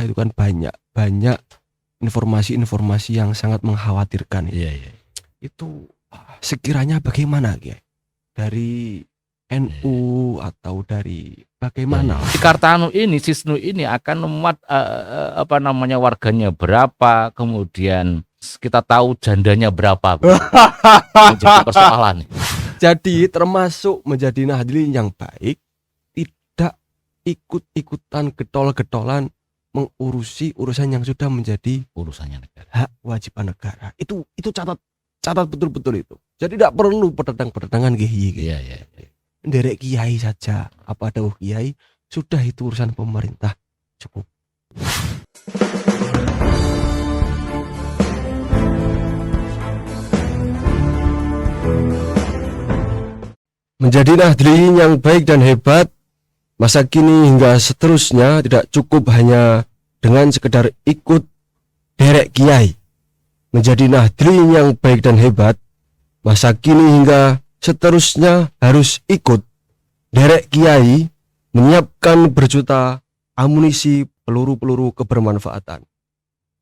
kita itu kan banyak informasi-informasi yang sangat mengkhawatirkan. Iya. Itu sekiranya bagaimana Kiai? Dari NU atau dari bagaimana? Si Kartanu ini, Sisnu ini akan memuat warganya berapa, kemudian kita tahu jandanya berapa. Menjadi persoalan. Jadi termasuk menjadi Nahdlin yang baik, tidak ikut-ikutan getol-getolan mengurusi urusan yang sudah menjadi urusannya negara, hak kewajiban negara. Itu catat betul-betul itu. Jadi tidak perlu pedang-pedangan kiai. Iya. Derek kiai saja, apa dawuh kiai, sudah itu urusan pemerintah, cukup. Menjadi Nahdlin yang baik dan hebat masa kini hingga seterusnya tidak cukup hanya dengan sekedar ikut derek kiai. Menjadi Nahdlin yang baik dan hebat masa kini hingga seterusnya harus ikut derek kiai menyiapkan berjuta amunisi peluru-peluru kebermanfaatan.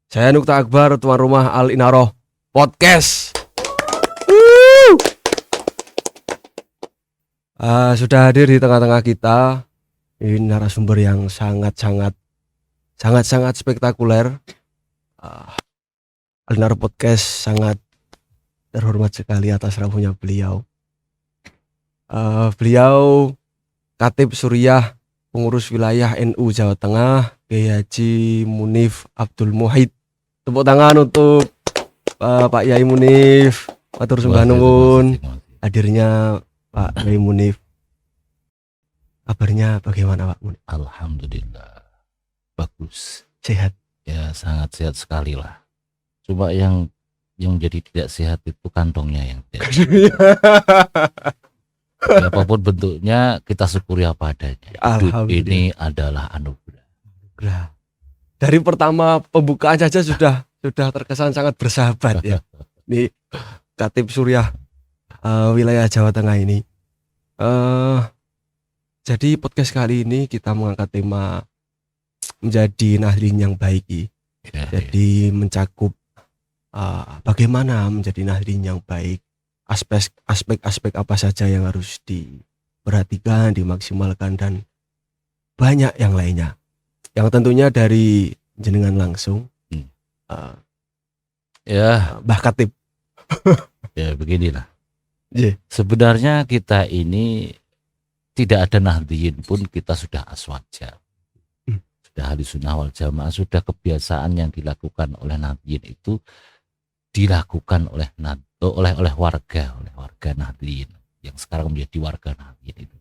Saya Nukta Akbar, tuan rumah Al Inaroh Podcast. Sudah hadir di tengah-tengah kita ini narasumber yang sangat spektakuler. Al Inaroh Podcast sangat terhormat sekali atas rapuhnya beliau. Beliau Khatib Suriah, pengurus wilayah NU Jawa Tengah, Kiai Haji Munif Abdul Muhid. Tepuk tangan untuk Pak Yai Munif. Matur sembah nuwun hadirnya Pak Yai Munif. Kabarnya bagaimana Pak Munif? Alhamdulillah bagus, sehat. Ya sangat sehat sekali lah. Cuma yang jadi tidak sehat itu kantongnya yang tidak. Ya, apapun bentuknya kita syukuri apa adanya. Hidup ini adalah anugerah. Dari pertama pembukaan saja sudah terkesan sangat bersahabat ya. Ini Khatib Suriah wilayah Jawa Tengah ini. Jadi podcast kali ini kita mengangkat tema menjadi Nahdlin yang baik. Jadi mencakup bagaimana menjadi Nahdlin yang baik. Aspek-aspek apa saja yang harus diperhatikan, dimaksimalkan, dan banyak yang lainnya. Yang tentunya dari jenengan langsung, Mbah Khatib. Ya beginilah. Sebenarnya kita ini tidak ada Nahdlin pun kita sudah aswaja, sudah Ahlus Sunnah wal Jamaah, sudah kebiasaan yang dilakukan oleh Nahdlin itu dilakukan oleh warga Nahdlin yang sekarang menjadi warga Nahdlin itu.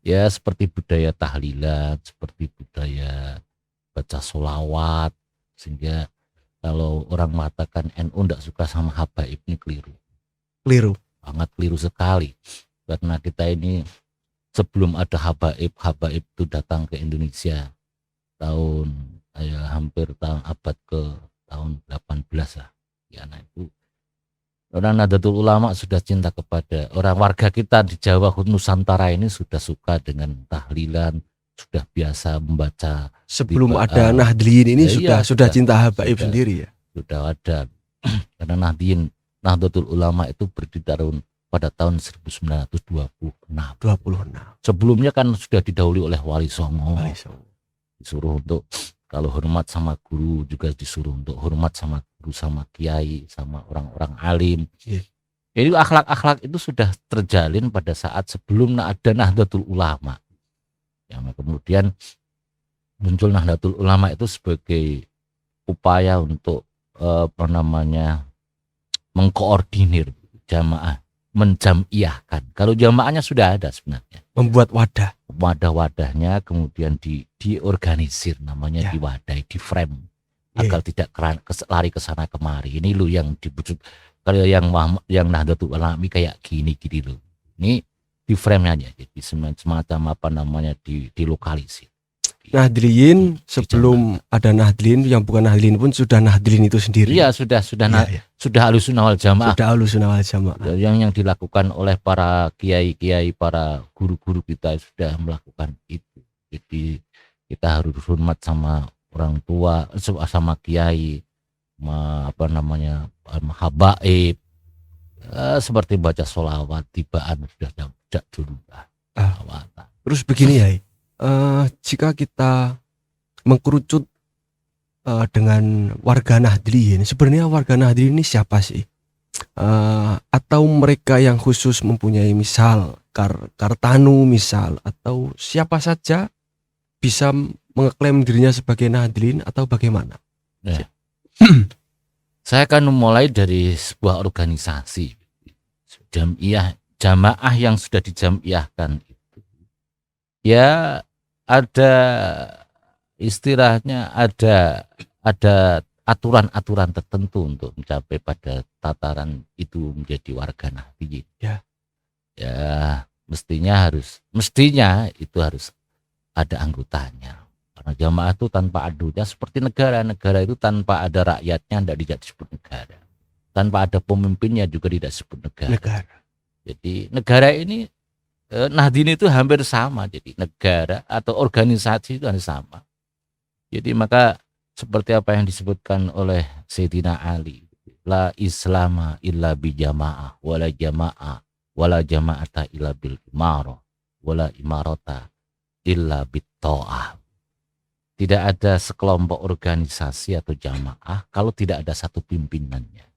Ya seperti budaya tahlilan, seperti budaya baca sholawat, sehingga kalau orang mengatakan NU tidak suka sama habaib ini keliru, sangat keliru sekali. Karena kita ini sebelum ada habaib itu datang ke Indonesia hampir abad ke tahun 18 lah. Ya, nah itu orang Nahdlatul Ulama sudah cinta kepada orang warga kita di Jawa Nusantara ini, sudah suka dengan tahlilan, sudah biasa membaca. Sebelum ada Nahdlin ini sudah cinta habaib sendiri ya. Sudah ada. Karena Nahdlatul Ulama itu berdiri pada tahun 1926. Sebelumnya kan sudah didahului oleh Wali Songo. Disuruh untuk kalau hormat sama guru, juga disuruh untuk hormat sama guru, sama kiai, sama orang-orang alim. Jadi akhlak-akhlak itu sudah terjalin pada saat sebelum ada Nahdlatul Ulama. Ya, kemudian muncul Nahdlatul Ulama itu sebagai upaya untuk mengkoordinir jamaah, menjamiyahkan. Kalau jamaahnya sudah ada sebenarnya. Membuat wadah-wadahnya, kemudian diorganisir, namanya diwadai, di frame, agar tidak lari ke sana kemari. Ini lo yang dibujuk kalau yang Nahdlatul Ulama kayak gini lo. Ini di frame aja, jadi semacam dilokalisir. Nahdlin sebelum ada Nahdlin, yang bukan Nahdlin pun sudah Nahdlin itu sendiri. Iya, sudah Ahlus Sunnah wal Jamaah. Sudah Ahlus Sunnah wal Jamaah. Yang dilakukan oleh para kiai-kiai, para guru-guru kita sudah melakukan itu. Jadi kita harus hormat sama orang tua sama kiai, habaib, seperti baca sholawat tibaan sudah sejak dulu. Terus begini ya, jika kita mengkerucut dengan warga Nahdliyin, sebenarnya warga Nahdliyin ini siapa sih? Atau mereka yang khusus mempunyai misal Kartanu misal, atau siapa saja bisa mengeklaim dirinya sebagai Nahdliyin atau bagaimana? Ya. Saya akan memulai dari sebuah organisasi jamaah yang sudah dijamiahkan itu. Ya, ada istilahnya ada aturan-aturan tertentu untuk mencapai pada tataran itu menjadi warga Nahdliyin. Ya, mestinya itu harus ada anggotanya. Karena jamaah itu tanpa adunya seperti negara itu tanpa ada rakyatnya tidak disebut negara. Tanpa ada pemimpinnya juga tidak disebut negara. Jadi negara ini Nahdliyin itu hampir sama. Jadi negara atau organisasi itu hampir sama. Jadi maka seperti apa yang disebutkan oleh Sayyidina Ali, la islama illa bi jamaah wala jama'ata illa bil imarah wala imarata illa bit ta'ah. Tidak ada sekelompok organisasi atau jamaah kalau tidak ada satu pimpinannya.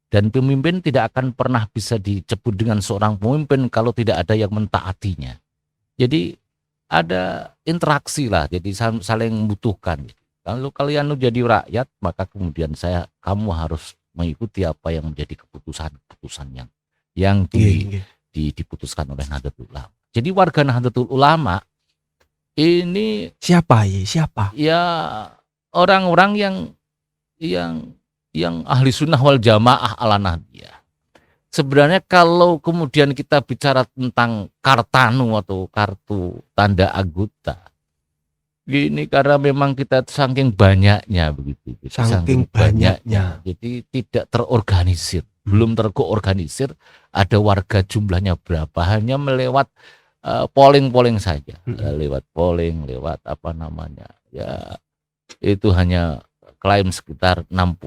Dan pemimpin tidak akan pernah bisa disebut dengan seorang pemimpin kalau tidak ada yang mentaatinya. Jadi ada interaksi lah, jadi saling membutuhkan. Kalau kalian jadi rakyat, maka kemudian kamu harus mengikuti apa yang menjadi keputusan yang diputuskan oleh Nahdlatul Ulama. Jadi warga Nahdlatul Ulama ini siapa? Ya orang-orang yang ahli sunnah wal jamaah ala Nahdliyah. Sebenarnya kalau kemudian kita bicara tentang Kartanu atau kartu tanda anggota, gini, karena memang kita saking banyaknya begitu. Saking banyaknya. Jadi tidak terorganisir, belum terorganisir. Ada warga jumlahnya berapa, hanya melewat polling saja. Lewat polling, lewat ya itu hanya klaim sekitar 60%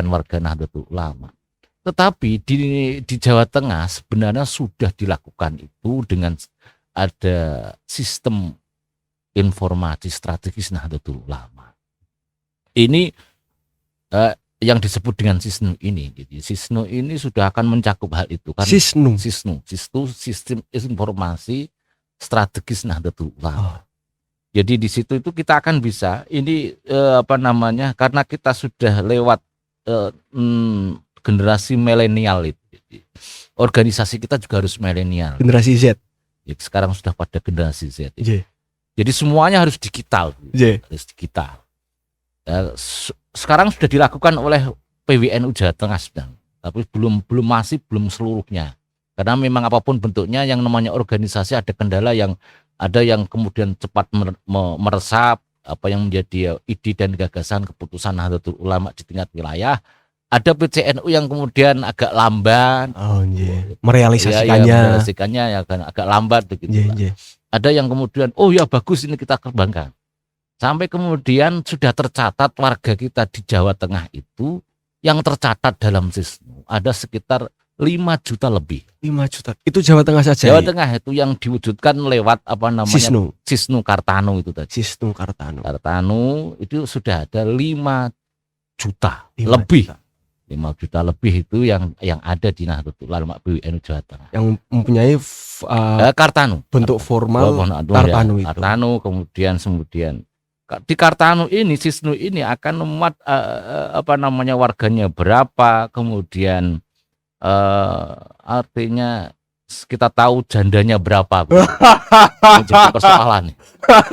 warga Nahdlatul Ulama. Tetapi di Jawa Tengah sebenarnya sudah dilakukan itu dengan ada sistem informasi strategis Nahdlatul Ulama. Ini yang disebut dengan Sisnu ini. Jadi Sisnu ini sudah akan mencakup hal itu kan. Sisnu sistem informasi strategis Nahdlatul Ulama. Jadi di situ itu kita akan bisa ini karena kita sudah lewat generasi milenial itu. Jadi, organisasi kita juga harus milenial. Generasi Z. Ya, sekarang sudah pada generasi Z. Jadi semuanya harus digital. Harus digital. Ya, sekarang sudah dilakukan oleh PWNU Jawa Tengah sedang, tapi belum seluruhnya. Karena memang apapun bentuknya yang namanya organisasi ada kendala, yang ada yang kemudian cepat meresap apa yang menjadi ide dan gagasan keputusan Nahdlatul Ulama di tingkat wilayah. Ada PCNU yang kemudian agak lamban, merealisasikannya ya kan agak lambat begitu. Ada yang kemudian bagus ini kita kembangkan. Sampai kemudian sudah tercatat warga kita di Jawa Tengah itu yang tercatat dalam Sisnu ada sekitar 5 juta lebih. 5 juta. Itu Jawa Tengah saja. Jawa Tengah itu yang diwujudkan lewat Sisnu Kartanu itu tadi. Sisnu Kartanu. Kartanu itu sudah ada 5 juta lebih. 5 juta lebih itu yang ada di Nahdlatul Ulama PWNU Jawa Tengah. Yang mempunyai Kartanu. Bentuk formal Kartanu itu. Kartanu kemudian di Kartanu ini Sisnu ini akan memuat warganya berapa, kemudian artinya kita tahu jandanya berapa. Menjadi persoalan nih.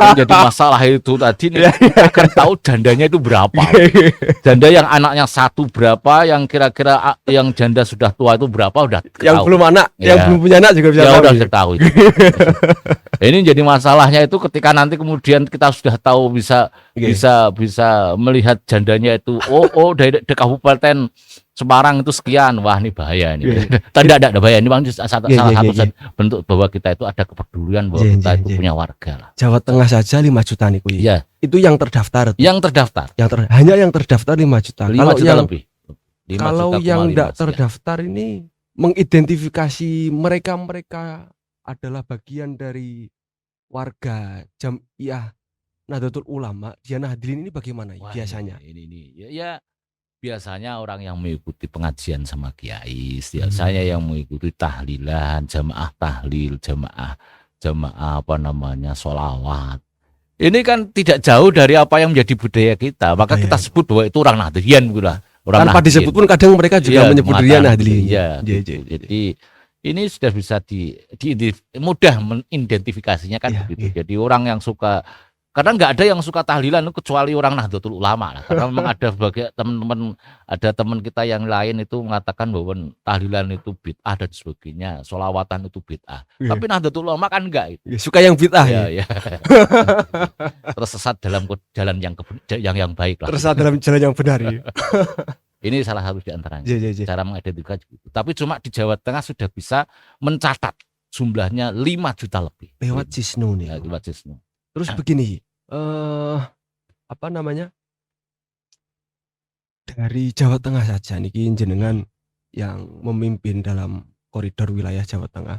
Menjadi masalah itu tadi nih, akan tahu jandanya itu berapa. Janda yang anaknya 1 berapa, yang kira-kira yang janda sudah tua itu berapa udah yang tahu. Belum anak, yang belum punya anak juga bisa tahu. Udah tahu itu. Ini jadi masalahnya itu ketika nanti kemudian kita sudah tahu bisa melihat jandanya itu dari kabupaten Semarang itu sekian, wah ini bahaya ini. Iya. Tidak ada bahaya, ini memang salah Iya, satu iya. bentuk bahwa kita itu ada kepedulian bahwa Iya, kita iya, itu iya. punya warga lah. Jawa Tengah saja 5 juta nih kuy. Iya. Itu yang terdaftar. Yang terdaftar. Hanya yang terdaftar 5 juta. 5 Kalau juta yang lebih. 5 kalau juta, yang 5 tidak sekian. terdaftar ini mengidentifikasi mereka adalah bagian dari warga Jamiah Nahdlatul Ulama dia Nahdlin ini bagaimana Wah, biasanya? Ini. Ya, biasanya orang yang mengikuti pengajian sama kiai, saya yang mengikuti tahlilan, jamaah tahlil, jamaah apa namanya, sholawat. Ini kan tidak jauh dari apa yang menjadi budaya kita, maka kita sebut bahwa itu orang Nahdlian gitu lah. Orang Tanpa Nahdlin. disebut pun kadang mereka juga menyebut dirinya Nahdlin. Iya, jadi ini sudah bisa mudah menidentifikasinya kan begitu. Jadi orang yang suka, karena nggak ada yang suka tahlilan kecuali orang Nahdlatul Ulama lah. Karena memang ada sebagai teman kita yang lain itu mengatakan bahwa tahlilan itu bid'ah dan sebagainya, sholawatan itu bid'ah. Tapi Nahdlatul Ulama kan enggak itu. Suka yang bid'ah ya. Tersesat dalam jalan yang baik lah. Tersesat dalam jalan yang benar ya. Ini salah satu di antaranya. Cara mengidentifikasi. Tapi cuma di Jawa Tengah sudah bisa mencatat jumlahnya 5 juta lebih. Lewat Cisnu nih. Ya, lewat Cisnu. Terus begini, apa namanya? Dari Jawa Tengah saja nih jenengan yang memimpin dalam koridor wilayah Jawa Tengah.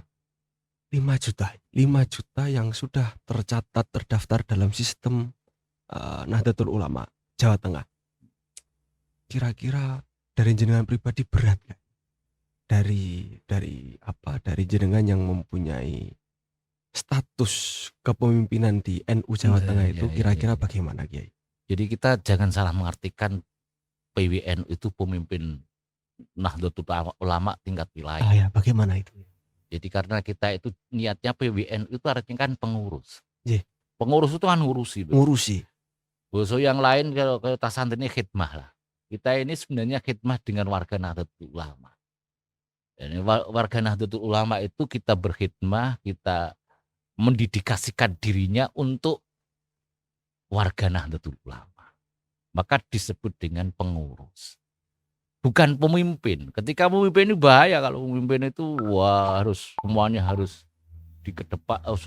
5 juta yang sudah tercatat terdaftar dalam sistem Nahdlatul Ulama Jawa Tengah. Kira-kira dari jenengan pribadi berat gak? Dari jenengan yang mempunyai status kepemimpinan di NU Jawa Tengah itu kira-kira bagaimana Kiai? Jadi kita jangan salah mengartikan PWNU itu pemimpin Nahdlatul Ulama tingkat wilayah. Bagaimana itu? Jadi karena kita itu niatnya PWNU itu artinya kan pengurus. Pengurus itu kan ngurusi. Boso yang lain kalau tasan ini khidmah lah. Kita ini sebenarnya khidmah dengan warga Nahdlatul Ulama. Dan warga Nahdlatul Ulama itu kita berkhidmah, kita mendedikasikan dirinya untuk warga Nahdlatul Ulama. Maka disebut dengan pengurus. Bukan pemimpin. Ketika pemimpin ini bahaya, kalau pemimpin itu semuanya harus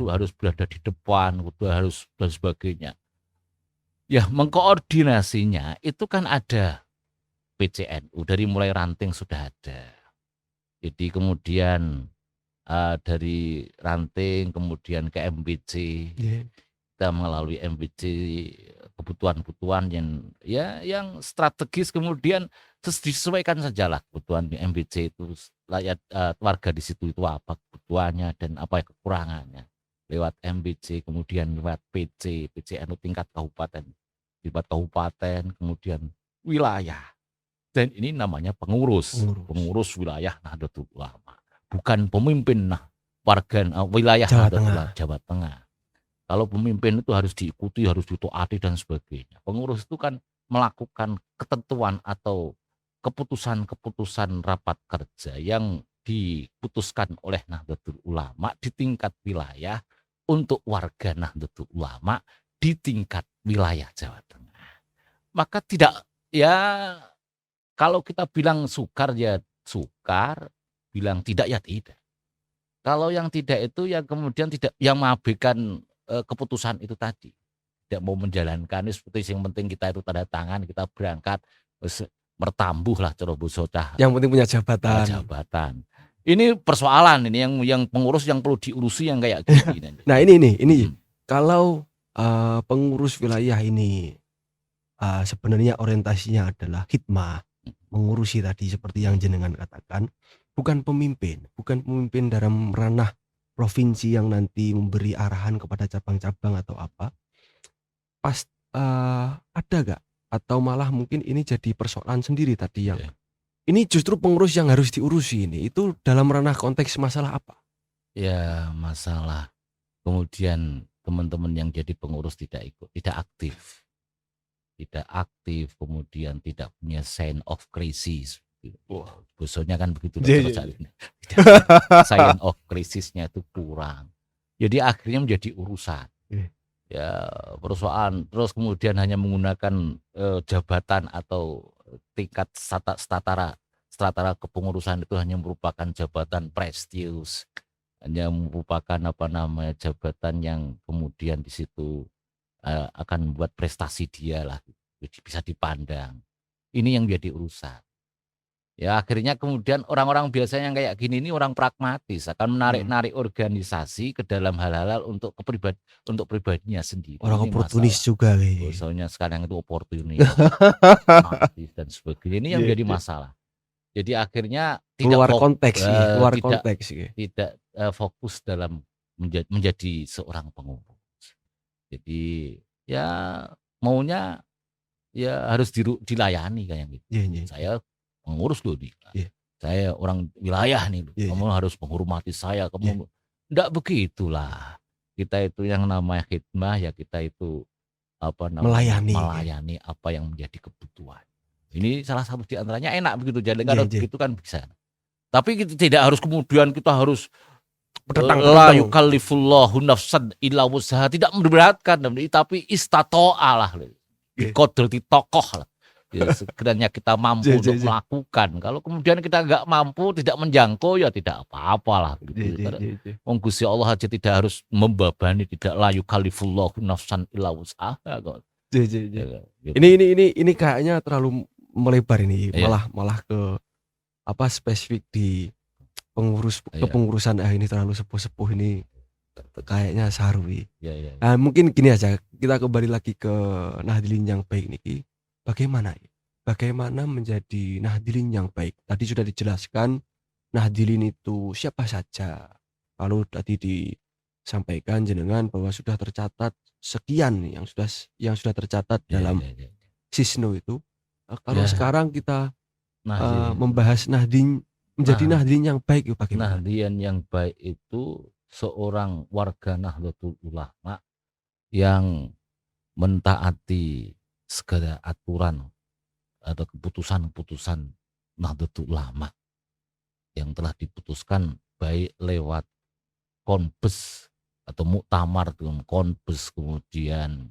harus berada di depan, harus dan sebagainya. Ya, mengkoordinasinya itu kan ada PCNU, dari mulai ranting sudah ada. Jadi kemudian dari ranting kemudian ke MBC. Kita melalui MBC kebutuhan-kebutuhan yang strategis, kemudian disesuaikan sajalah kebutuhan di MBC itu, warga di situ itu apa kebutuhannya dan apa kekurangannya. Lewat MBC, kemudian lewat PCNU tingkat kabupaten, kemudian wilayah. Dan ini namanya pengurus wilayah Nahdlatul Ulama, bukan pemimpin warga wilayah Jawa Tengah. Kalau pemimpin itu harus diikuti, harus ditaati dan sebagainya. Pengurus itu kan melakukan ketentuan atau keputusan-keputusan rapat kerja yang diputuskan oleh Nahdlatul Ulama di tingkat wilayah untuk warga Nahdlatul Ulama di tingkat wilayah Jawa Tengah. Maka tidak, kalau kita bilang sukar ya sukar, bilang tidak ya tidak. Kalau yang tidak itu yang kemudian tidak, yang mengabaikan keputusan itu tadi, tidak mau menjalankan. Seperti yang penting kita itu tanda tangan, kita berangkat, mertambuh lah cara basa cah. Yang penting punya jabatan. Ini persoalan ini yang pengurus yang perlu diurusi yang kayak gini. Nah ini kalau pengurus wilayah ini sebenarnya orientasinya adalah khidmah, mengurusi tadi seperti yang jenengan katakan, bukan pemimpin dalam ranah provinsi yang nanti memberi arahan kepada cabang-cabang atau apa. Ada gak? Atau malah mungkin ini jadi persoalan sendiri tadi yang ini justru pengurus yang harus diurusi ini, itu dalam ranah konteks masalah apa? Ya masalah kemudian teman-teman yang jadi pengurus tidak aktif, kemudian tidak punya sign of crisis. Bosonya kan begitu. Sign of crisisnya itu kurang. Jadi akhirnya menjadi urusan. Ya perusahaan terus kemudian hanya menggunakan jabatan atau tingkat setara strata kepengurusan itu hanya merupakan jabatan prestius, hanya merupakan jabatan yang kemudian di situ akan membuat prestasi dia lah, bisa dipandang. Ini yang jadi urusan. Ya akhirnya kemudian orang-orang biasanya yang kayak gini ini orang pragmatis, akan menarik-narik organisasi ke dalam hal-hal untuk pribadinya sendiri. Orang Ini oportunis masalah. juga kayaknya. Soalnya sekarang itu oportunis, pragmatis dan sebagainya. Ini yang menjadi masalah. Jadi akhirnya Keluar konteks, keluar tidak konteks. tidak fokus dalam menjadi seorang pengurus. Jadi ya maunya ya harus dilayani kayak gitu. Saya pengurus loh nih. Saya orang wilayah nih. Kamu harus menghormati saya. Kamu enggak begitulah. Kita itu yang namanya khidmah, ya kita itu melayani apa yang menjadi kebutuhan. Ini salah satu di antaranya, enak begitu. Jadi kalau begitu kan bisa. Tapi tidak harus kemudian kita harus la yukallifullahu nafsan illa wus'aha, tidak memberatkan, tapi istato'a lah. Biqadrati tokoh lah. Ya, sekiranya kita mampu untuk melakukan. Kalau kemudian kita nggak mampu, tidak menjangkau, ya tidak apa-apalah. Gusti Allah aja tidak harus membebani, tidak la yukallifullahu nafsan illa wus'aha. Ini kayaknya terlalu melebar ini, malah ke spesifik di kepengurusan ini terlalu sepuh-sepuh ini, kayaknya sarwi. Nah, mungkin gini aja, kita kembali lagi ke nahdilin yang baik niki. Bagaimana menjadi nahdilin yang baik? Tadi sudah dijelaskan nahdilin itu siapa saja. Kalau tadi disampaikan jenengan bahwa sudah tercatat sekian yang sudah tercatat dalam Sisno itu. Kalau sekarang kita membahas menjadi nahdilin yang baik itu bagaimana? Nahdilin yang baik itu seorang warga Nahdlatul Ulama yang mentaati segala aturan atau keputusan-keputusan Nahdlatul Ulama yang telah diputuskan, baik lewat konbes atau muktamar dengan konbes, kemudian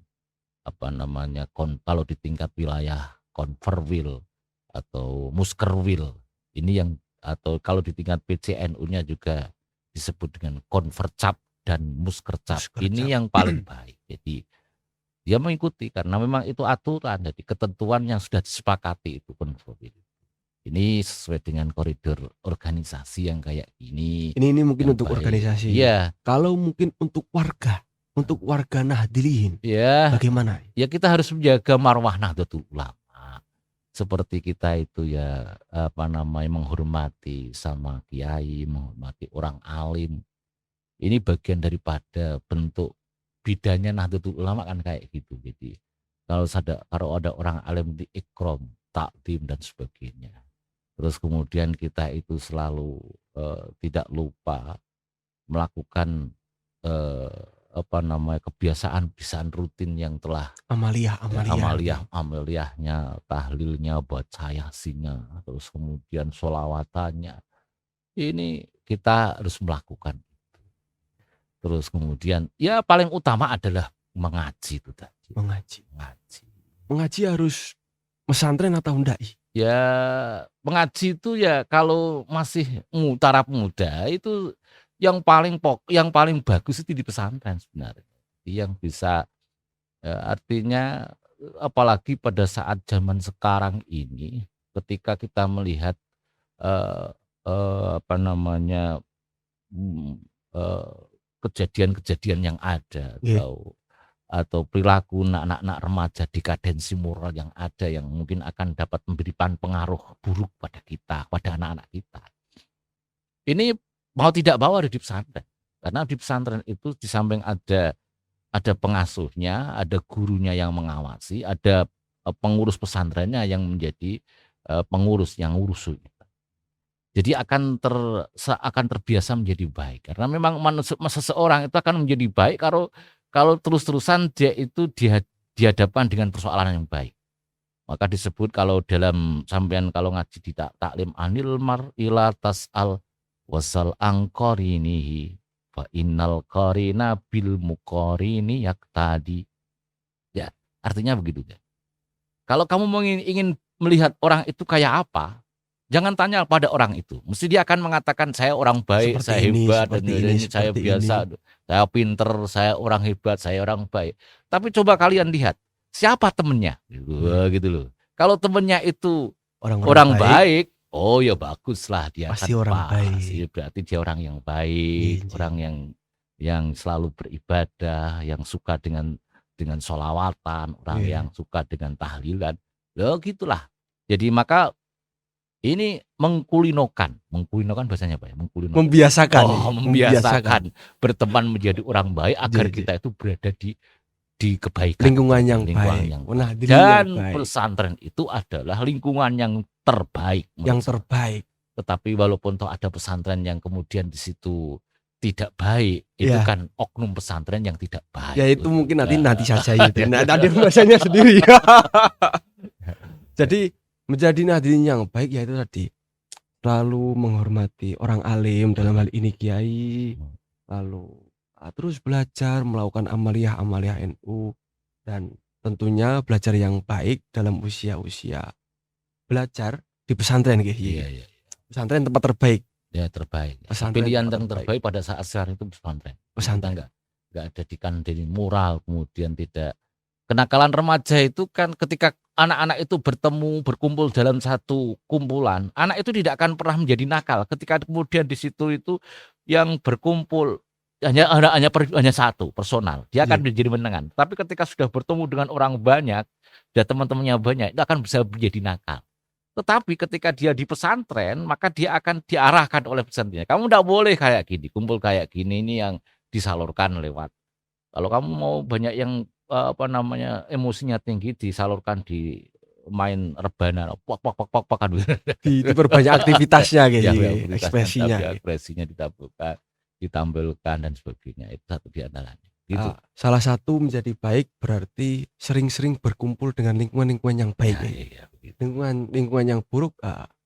kalau di tingkat wilayah konferwil atau muskerwil, ini yang, atau kalau di tingkat PCNU-nya juga disebut dengan konvercap dan muskercap. Ini yang paling baik. Jadi dia mengikuti karena memang itu aturan, jadi ketentuan yang sudah disepakati itu konferwil. Ini sesuai dengan koridor organisasi yang kayak gini. Ini mungkin untuk baik. Organisasi. Iya. Kalau mungkin untuk warga Nahdliyin, bagaimana? Ya kita harus menjaga marwah Nahdlatul Ulama. Seperti kita itu ya menghormati sama kiai, menghormati orang alim. Ini bagian daripada bentuk bidanya Nahdlatul Ulama kan kayak gitu. Jadi kalau ada orang alim di ikram, takdim dan sebagainya. Terus kemudian kita itu selalu tidak lupa melakukan kebiasaan rutin yang telah amaliyahnya, tahlilnya, baca yasinnya, terus kemudian sholawatannya. Ini kita harus melakukan. Terus kemudian ya paling utama adalah mengaji itu tadi. Mengaji harus pesantren atau enggak? Ya mengaji itu ya kalau masih taraf muda itu yang paling bagus itu di pesantren sebenarnya. Yang bisa artinya apalagi pada saat zaman sekarang ini, ketika kita melihat kejadian-kejadian yang ada atau perilaku anak-anak remaja, dekadensi moral yang ada, yang mungkin akan dapat memberikan pengaruh buruk pada kita, pada anak-anak kita. Ini mau tidak mau ada di pesantren, karena di pesantren itu di samping ada pengasuhnya, ada gurunya yang mengawasi, ada pengurus pesantrennya yang menjadi pengurus yang ngurus. Jadi akan terbiasa menjadi baik, karena memang seseorang itu akan menjadi baik kalau terus-terusan dia itu dihadapkan dengan persoalan yang baik. Maka disebut kalau dalam sampean kalau ngaji di taklim anil mar'ila tas'al wasal angkorinihi fa innal qarina bil muqarini yaktadi. Ya, artinya begitu ya. Kalau kamu ingin melihat orang itu kayak apa, Jangan tanya pada orang itu. Mesti dia akan mengatakan saya orang baik, Seperti saya ini, hebat, dan seperti ini, ini, saya seperti biasa, saya pinter, saya orang hebat, saya orang baik. Tapi coba kalian lihat siapa temennya, gitu loh. Kalau temennya itu orang baik, oh ya baguslah dia pasti kan orang pas. baik. Berarti dia orang yang baik, orang yang selalu beribadah, yang suka dengan sholawatan, orang yang suka dengan tahlilan. Loh gitulah. Jadi maka ini mengkulinokan bahasanya apa ya? Membiasakan. Membiasakan berteman menjadi orang baik agar kita itu berada di kebaikan, lingkungan yang baik. Dan pesantren itu adalah lingkungan yang terbaik. Tetapi walaupun toh ada pesantren yang kemudian di situ tidak baik, itu kan oknum pesantren yang tidak baik. Ya itu mungkin nanti saja itu. Nanti bahasanya sendiri. Jadi menjadi nahdliyin yang baik ya itu tadi, selalu menghormati orang alim, dalam hal ini kiai, lalu terus belajar melakukan amaliyah NU, dan tentunya belajar yang baik dalam usia belajar di pesantren Iya. Pesantren tempat terbaik. Ya terbaik. Pesantren Pilihan yang terbaik pada saat sekarang itu pesantren. Enggak ada di moral, kemudian tidak. Kenakalan remaja itu kan ketika anak-anak itu berkumpul dalam satu kumpulan, anak itu tidak akan pernah menjadi nakal. Ketika kemudian di situ itu yang berkumpul hanya satu personal, dia akan menjadi menengan. Tapi ketika sudah bertemu dengan orang banyak dan teman-temannya banyak, itu akan bisa menjadi nakal. Tetapi ketika dia di pesantren, maka dia akan diarahkan oleh pesantrennya. Kamu tidak boleh kayak gini, kumpul kayak gini, ini yang disalurkan lewat. Kalau kamu mau banyak yang emosinya tinggi, disalurkan di main rebana, pok kan. Diperbanyak aktivitasnya gitu, ekspresinya ditampilkan dan sebagainya. Itu satu di antaranya. Gitu. Salah satu menjadi baik berarti sering-sering berkumpul dengan lingkungan yang baik. Lingkungan yang buruk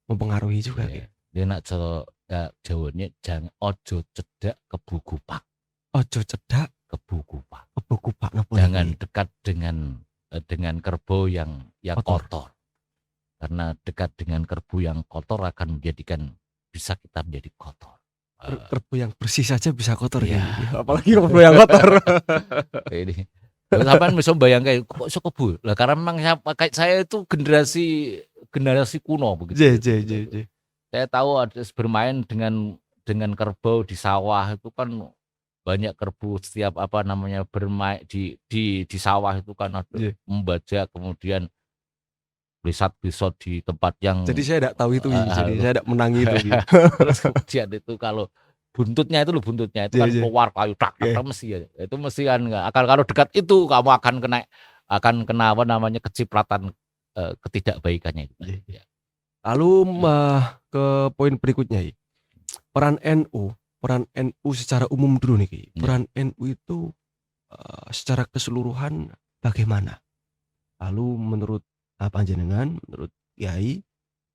mempengaruhi juga. Dia nak Jawanya jangan ojo cedak kebukupak. Ojo cedak kebukupak. Jangan dekat dengan kerbau yang kotor. Karena dekat dengan kerbau yang kotor akan bisa kita menjadi kotor. Kerbau yang bersih saja bisa kotor apalagi kerbau yang kotor. Ini sampean bisa bayangkan kok iso kebu. Lah karena memang kayak saya itu generasi kuno begitu. Saya tahu ada bermain dengan kerbau di sawah itu kan banyak kerbau setiap bermain di sawah itu kan ada membajak, kemudian belisat-belisot di tempat yang. Jadi saya tidak tahu itu, jadi saya tidak menangi itu. Terus kemudian itu kalau buntutnya itu kan keluar kayu tak mesti ya. Itu mesti kan kalau dekat itu kamu akan kena kecipratan ketidakbaikannya itu. Lalu ke poin berikutnya, peran NU secara umum dulu nih. Peran NU itu secara keseluruhan bagaimana? Lalu menurut panjenengan, menurut Kiai,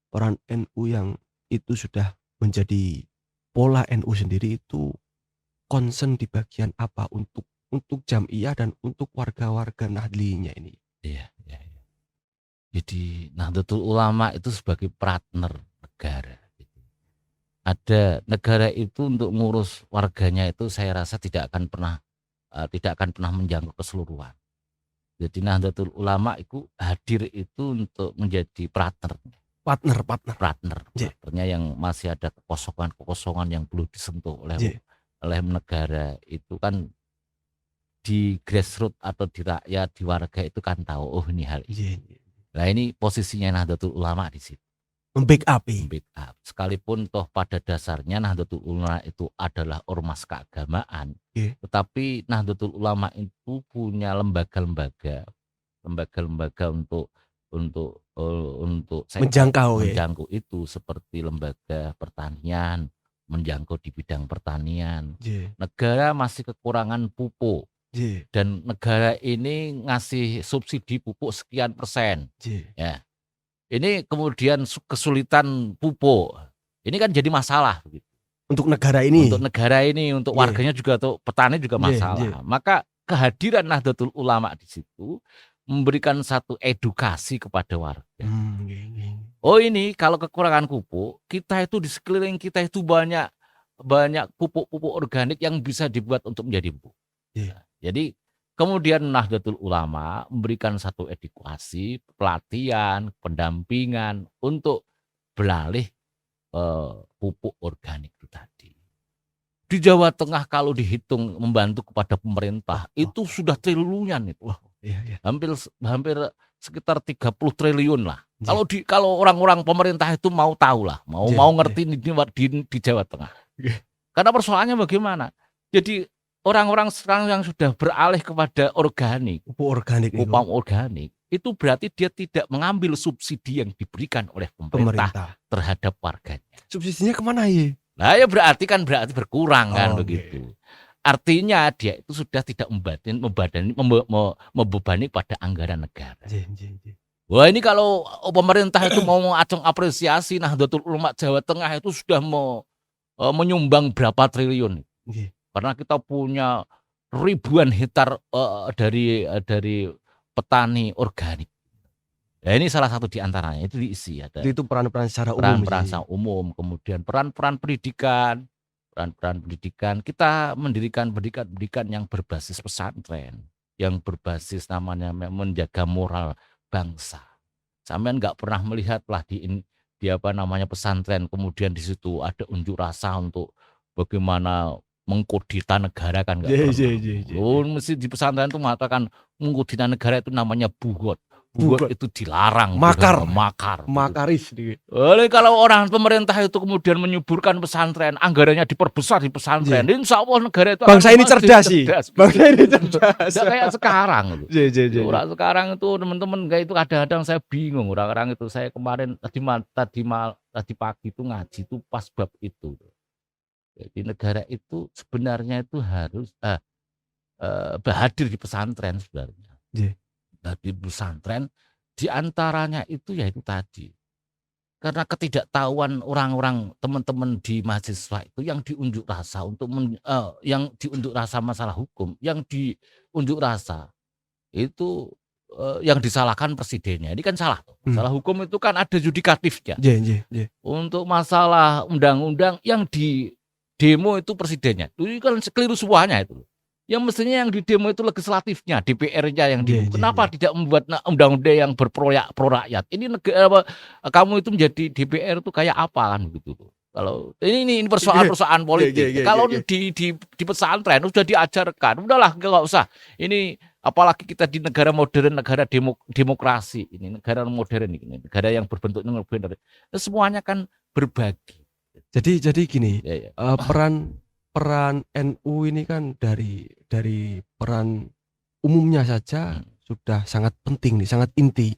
peran NU yang itu sudah menjadi pola NU sendiri itu concern di bagian apa untuk jamiah dan untuk warga-warga nahdliyinya ini? Iya. Jadi Nahdlatul Ulama itu sebagai partner negara. Ada negara itu untuk ngurus warganya itu saya rasa tidak akan pernah menjangkau keseluruhan. Jadi Nahdlatul Ulama itu hadir itu untuk menjadi partnernya yang masih ada kekosongan yang belum disentuh oleh negara itu kan di grassroots atau di rakyat, di warga itu kan tahu ini hal ini. Nah ini posisinya Nahdlatul Ulama di situ. Membackup. Sekalipun toh pada dasarnya Nahdlatul Ulama itu adalah ormas keagamaan, tetapi Nahdlatul Ulama itu punya lembaga-lembaga untuk menjangkau itu, seperti lembaga pertanian, menjangkau di bidang pertanian. Negara masih kekurangan pupuk. Dan negara ini ngasih subsidi pupuk sekian persen. Ya. Ini kemudian kesulitan pupuk. Ini kan jadi masalah begitu. Untuk negara ini, untuk warganya juga, untuk petani juga masalah. Maka kehadiran Nahdlatul Ulama di situ memberikan satu edukasi kepada warga. Oh ini kalau kekurangan pupuk, kita itu di sekeliling kita itu banyak pupuk-pupuk organik yang bisa dibuat untuk menjadi pupuk. Iya. Jadi kemudian Nahdlatul Ulama memberikan satu edukasi, pelatihan, pendampingan untuk beralih pupuk organik itu tadi. Di Jawa Tengah kalau dihitung membantu kepada pemerintah itu sudah triliunan itu. Iya. Hampir sekitar 30 triliun lah. Iya. Kalau orang-orang pemerintah itu mau tahu lah, Iya, mau iya. ngerti di Jawa Tengah. Iya. Karena persoalannya bagaimana? Jadi orang-orang sekarang yang sudah beralih kepada organik, Pupuk organik itu. pupuk organik, itu berarti dia tidak mengambil subsidi yang diberikan oleh pemerintah terhadap warganya. Subsidinya kemana ya? Nah ya berarti berkurang kan Oh, begitu. Artinya dia itu sudah tidak membebani pada anggaran negara. Iya. Wah ini kalau pemerintah itu mau mengacung apresiasi Nahdlatul Ulama Jawa Tengah itu sudah menyumbang berapa triliun. Iya. Karena kita punya ribuan hektar dari petani organik. Ya ini salah satu di antaranya itu diisi ada. Itu peran-peran secara umum. Peran-peran secara umum, kemudian peran-peran pendidikan, kita mendirikan pendidikan yang berbasis pesantren, yang berbasis namanya menjaga moral bangsa. Sampean nggak pernah melihat lah di pesantren, kemudian di situ ada unjuk rasa untuk bagaimana mengkudeta negara kan nggak pernah. Iya. Mesti di pesantren itu mengatakan mengkudeta negara itu namanya bugot. Bugot itu dilarang. Makar. Makaris. Oleh kalau orang pemerintah itu kemudian menyuburkan pesantren, anggarannya diperbesar di pesantren, insya Allah negara itu bangsa ini cerdas sih. Bangsa ini cerdas. Tidak kayak sekarang. Iya. Orang sekarang itu teman-teman kayak itu kadang-kadang saya bingung orang-orang itu. Saya kemarin tadi pagi itu ngaji itu pas bab itu. Jadi negara itu sebenarnya itu harus hadir di pesantren sebenarnya. Iya. Di pesantren diantaranya itu yaitu tadi karena ketidaktahuan orang-orang teman-teman di mahasiswa itu yang diunjuk rasa yang diunjuk rasa masalah hukum, yang diunjuk rasa itu yang disalahkan presidennya. Ini kan salah. Masalah hukum itu kan ada yudikatifnya. Iya. Untuk masalah undang-undang yang di demo itu presidennya. Itu kan keliru semuanya itu. Yang mestinya yang di demo itu legislatifnya, DPR-nya yang di. Kenapa tidak membuat undang-undang yang pro rakyat? Ini negara kamu itu menjadi DPR itu kayak apa kan begitu. Kalau ini persoalan politik. Kalau di pesantren sudah diajarkan, udahlah nggak usah. Ini apalagi kita di negara modern, negara demokrasi, ini negara modern ini, negara yang berbentuk negara. Semuanya kan berbagi. Jadi gini, peran NU ini kan dari peran umumnya saja sudah sangat penting nih, sangat inti,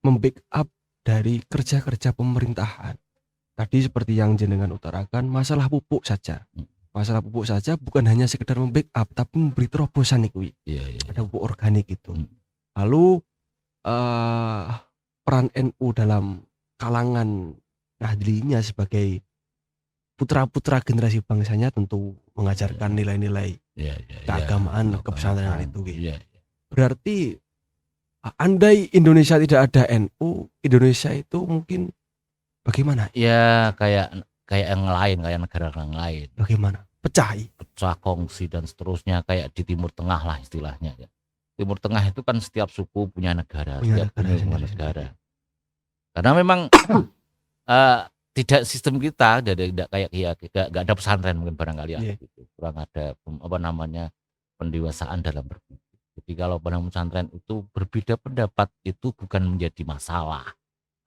membackup dari kerja-kerja pemerintahan. Tadi seperti yang jenengan utarakan, masalah pupuk saja. Masalah pupuk saja bukan hanya sekedar membackup, tapi memberi terobosan nih, ada pupuk organik itu. Lalu peran NU dalam kalangan Nahdlinya sebagai putra-putra generasi bangsanya tentu mengajarkan nilai-nilai keagamaan, kepesantrenan itu. Berarti andai Indonesia tidak ada NU, Indonesia itu mungkin bagaimana? Ya kayak yang lain, kayak negara yang lain. Bagaimana? Pecah kongsi dan seterusnya, kayak di Timur Tengah lah istilahnya. Timur Tengah itu kan setiap suku punya negara, setiap punya negara. Karena memang tidak sistem kita tidak kayak nggak ada pesantren mungkin barangkali gitu. Kurang ada pendewasaan dalam berpikir. Jadi kalau pesantren itu berbeda pendapat itu bukan menjadi masalah,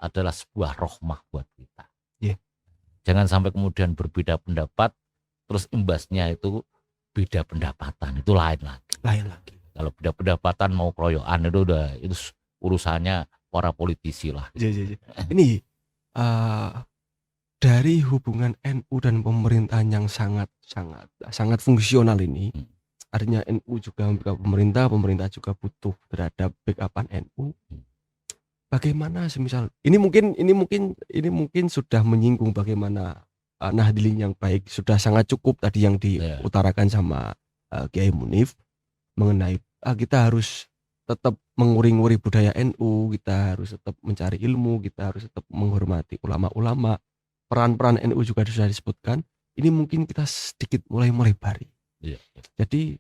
adalah sebuah rahmah buat kita. Jangan sampai kemudian berbeda pendapat terus imbasnya itu beda pendapatan, itu lain lagi. Kalau beda pendapatan mau keroyokan itu urusannya para politisi lah. Ini dari hubungan NU dan pemerintahan yang sangat fungsional ini, artinya NU juga membackup pemerintah juga butuh terhadap backupan NU. Bagaimana semisal ini mungkin sudah menyinggung bagaimana Nahdlin yang baik, sudah sangat cukup tadi yang diutarakan sama Kiai Munif mengenai kita harus tetap menguri-nguri budaya NU, kita harus tetap mencari ilmu, kita harus tetap menghormati ulama-ulama. Peran-peran NU juga sudah disebutkan. Ini mungkin kita sedikit mulai melebari. Iya. Jadi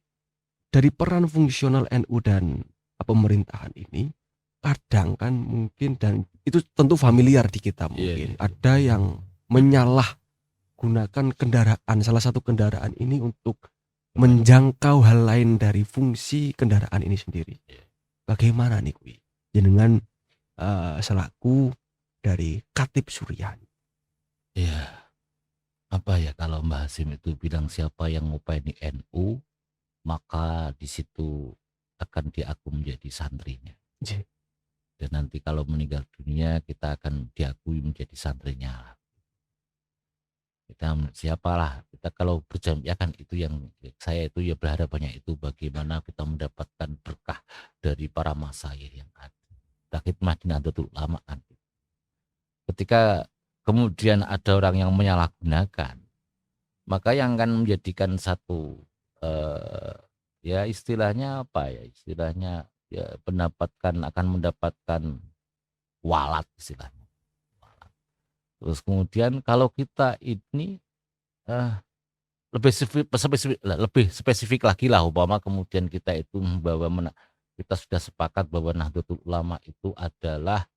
dari peran fungsional NU dan pemerintahan ini, kadang kan mungkin, dan itu tentu familiar di kita mungkin, ada yang menyalahgunakan kendaraan, salah satu kendaraan ini untuk menjangkau hal lain dari fungsi kendaraan ini sendiri. Bagaimana nih Kui? Jenengan selaku dari Khatib Suryani. Ya, apa ya kalau Mbah Hasim itu bilang siapa yang ngopeni NU, maka di situ akan diaku menjadi santrinya. Dan nanti kalau meninggal dunia kita akan diakui menjadi santrinya. Kita siapalah, kita kalau berjamaah kan itu yang saya itu ya berharap banyak itu bagaimana kita mendapatkan berkah dari para masyayikh yang ada. Khidmah Nahdlatul Ulama kan. Ketika kemudian ada orang yang menyalahgunakan, maka yang akan menjadikan satu ya istilahnya apa ya, istilahnya ya akan mendapatkan walat istilahnya. Terus kemudian kalau kita ini lebih spesifik lagi lah, umpama kemudian kita itu kita sudah sepakat bahwa Nahdlatul Ulama itu adalah,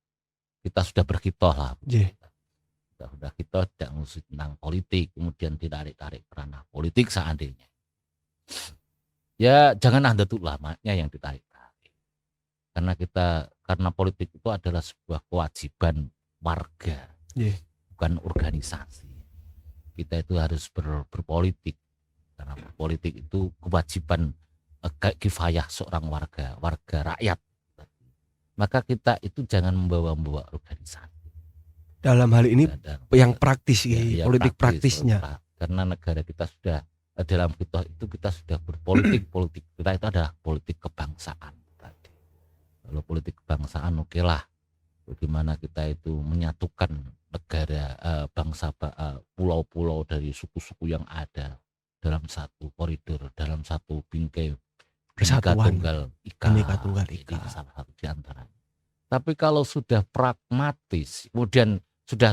kita sudah berkhitoh lah. Kita sudah khitoh tidak ngusut tentang politik, kemudian ditarik-tarik ke ranah politik seandainya. Ya jangan Nahdlatul Ulamanya yang ditarik-tarik. Karena politik itu adalah sebuah kewajiban warga. Bukan organisasi. Kita itu harus berpolitik, karena politik itu kewajiban kifayah seorang warga rakyat. Maka kita itu jangan membawa organisasi. Dalam hal ini yang praktis, politik praktisnya. Karena negara kita sudah dalam kita sudah berpolitik, politik kita itu adalah politik kebangsaan. Kalau politik kebangsaan oke lah. Bagaimana kita itu menyatukan negara, bangsa, pulau-pulau dari suku-suku yang ada dalam satu koridor, dalam satu bingkai Tunggal Ika. Salah satu di antara. Tapi kalau sudah pragmatis, kemudian sudah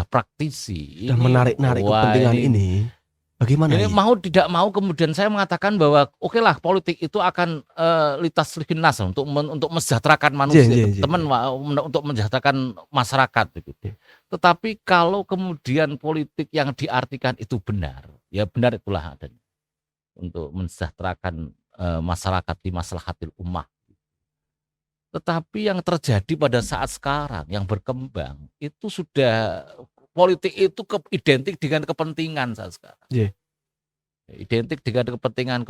praktisi, sudah menarik-narik kepentingan ini. Bagaimana ini mau tidak mau kemudian saya mengatakan bahwa oke lah politik itu akan litas linas untuk mensejahterakan manusia, untuk mensejahterakan masyarakat gitu. Tetapi kalau kemudian politik yang diartikan itu benar, ya benar itulah adanya untuk mensejahterakan masyarakat di maslahatil ummah. Tetapi yang terjadi pada saat sekarang yang berkembang itu sudah politik itu identik dengan kepentingan saat sekarang. Identik dengan kepentingan